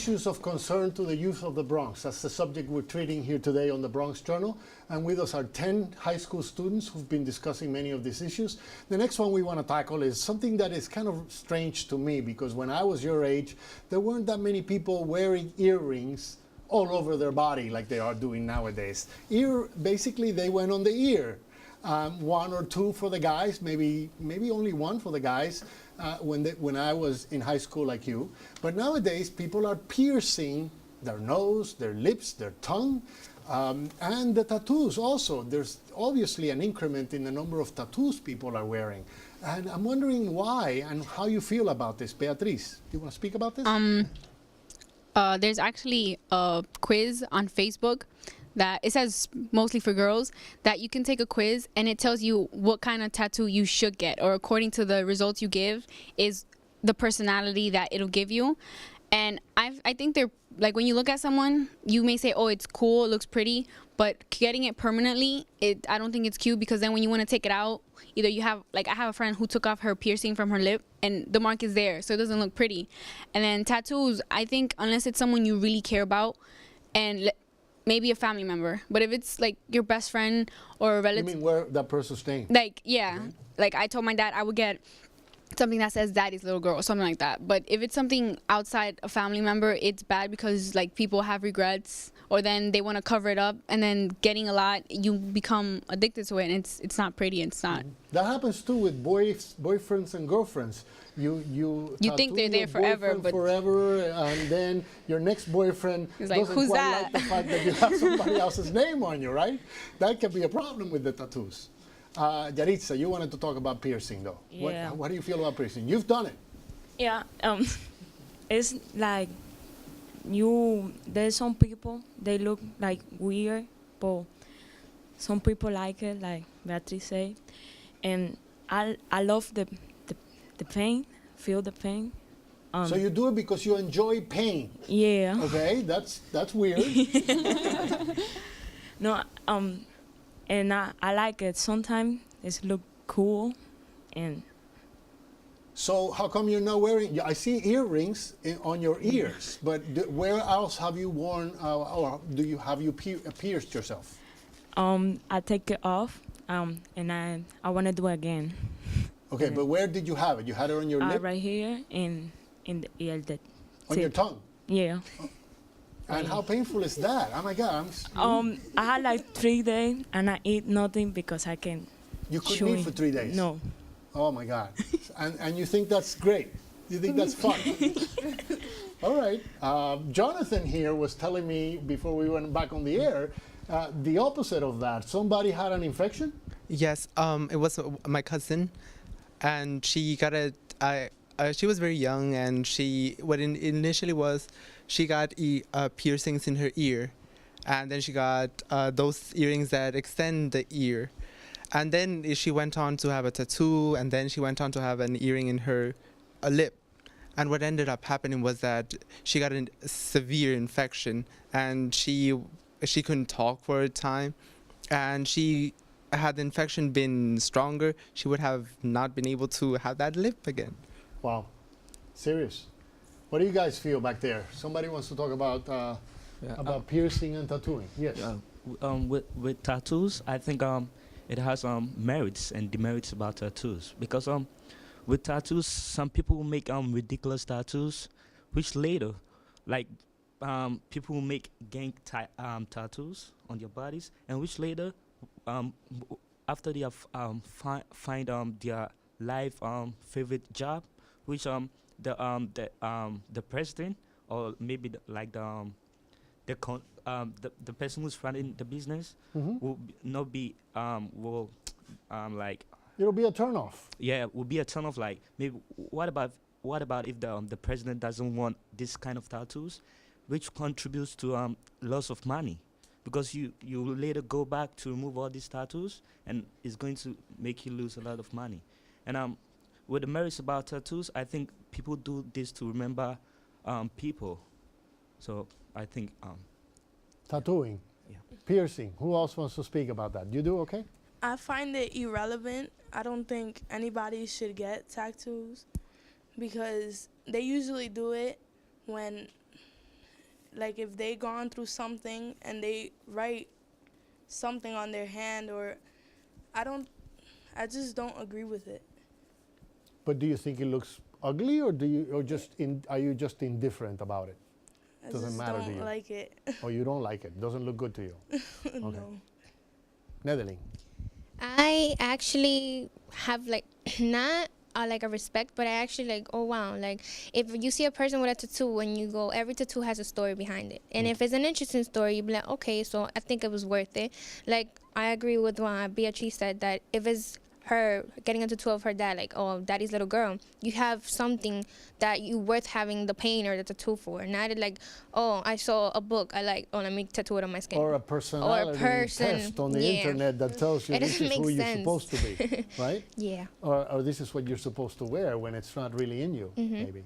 issues of concern to the youth of the Bronx. That's the subject we're treating here today on the Bronx Journal. And with us are 10 high school students who've been discussing many of these issues. The next one we want to tackle is something that is kind of strange to me, because when I was your age, there weren't that many people wearing earrings all over their body like they are doing nowadays. Basically, they went on the ear. One or two for the guys, maybe only one for the guys when I was in high school like you. But nowadays, people are piercing their nose, their lips, their tongue, and the tattoos also. There's obviously an increment in the number of tattoos people are wearing. And I'm wondering why and how you feel about this. Beatriz, do you want to speak about this? There's actually a quiz on Facebook that it says mostly for girls, that you can take a quiz and it tells you what kind of tattoo you should get, or according to the results you give is the personality that it'll give you. And I think they're like, when you look at someone, you may say, oh, it's cool, it looks pretty, but getting it permanently, I don't think it's cute, because then when you want to take it out, either you have, like, I have a friend who took off her piercing from her lip and the mark is there, so it doesn't look pretty. And then tattoos, I think unless it's someone you really care about, and maybe a family member, but if it's like your best friend or a relative. You mean where that person's name? Like, yeah. Okay. Like, I told my dad I would get something that says daddy's little girl or something like that. But if it's something outside a family member, it's bad, because like people have regrets, or then they want to cover it up, and then getting a lot, you become addicted to it, and it's not pretty. It's not. That happens too with boyfriends and girlfriends. You think they're there forever, but forever, and then your next boyfriend like, doesn't who's quite that? like the fact that you have somebody else's name on you, right? That can be a problem with the tattoos. Yaritza, you wanted to talk about piercing, though. Yeah. What do you feel about piercing? You've done it. Yeah, it's like there's some people, they look like weird, but some people like it, like Beatriz said. And I love the pain, feel the pain. So you do it because you enjoy pain. Yeah. Okay, that's weird. No, and I like it. Sometimes it look cool, and. So how come you're not wearing? I see earrings on your ears, but where else have you worn, or have you pierced yourself? I take it off, and I want to do it again. Okay, but where did you have it? You had it on your lip? Right here in the ear. On your tongue? Yeah. Oh. And how painful is that? Oh my God! I had like 3 days, and I eat nothing because I can. You couldn't eat for 3 days? No. Oh my God! And you think that's great? You think that's fun? All right. Jonathan here was telling me before we went back on the air, the opposite of that. Somebody had an infection? Yes. It was my cousin, and she got she was very young, and what it initially was, she got piercings in her ear, and then she got those earrings that extend the ear. And then she went on to have a tattoo, and then she went on to have an earring in her lip. And what ended up happening was that she got a severe infection, and she couldn't talk for a time. And had the infection been stronger, she would have not been able to have that lip again. Wow. Serious. What do you guys feel back there? Somebody wants to talk about piercing and tattooing. Yes. With tattoos, I think it has merits and demerits about tattoos, because with tattoos, some people will make ridiculous tattoos, which later, like people will make gang tattoos on their bodies, and which later, after they have find their life favorite job, which the president, or maybe the person who's running the business will not be like. It'll be a turnoff. Yeah, it will be a turnoff. Like, maybe what about if the president doesn't want this kind of tattoos, which contributes to loss of money, because you later go back to remove all these tattoos, and it's going to make you lose a lot of money. And with the merits about tattoos, I think people do this to remember people. So I think tattooing, yeah. Piercing. Who else wants to speak about that? You do, okay? I find it irrelevant. I don't think anybody should get tattoos, because they usually do it when like if they gone through something and they write something on their hand, or I just don't agree with it. But do you think it looks ugly, or are you just indifferent about it? I Doesn't just matter to don't you. like it. Or you don't like it? Doesn't look good to you? No. Nedelin. I actually have like not like a respect, but I actually like, oh wow, like if you see a person with a tattoo and you go, every tattoo has a story behind it, and if it's an interesting story, you'd be like, okay, so I think it was worth it. Like I agree with what Beatriz said, that if it's her getting a tattoo of her dad, like, oh, daddy's little girl, you have something that you worth having the pain or the tattoo for. Not like, oh, I saw a book, I like, oh, let me tattoo it on my skin. Or a personality test on the internet that tells you It this doesn't is make who you're sense. supposed to be, right? Yeah. Or this is what you're supposed to wear when it's not really in you, maybe.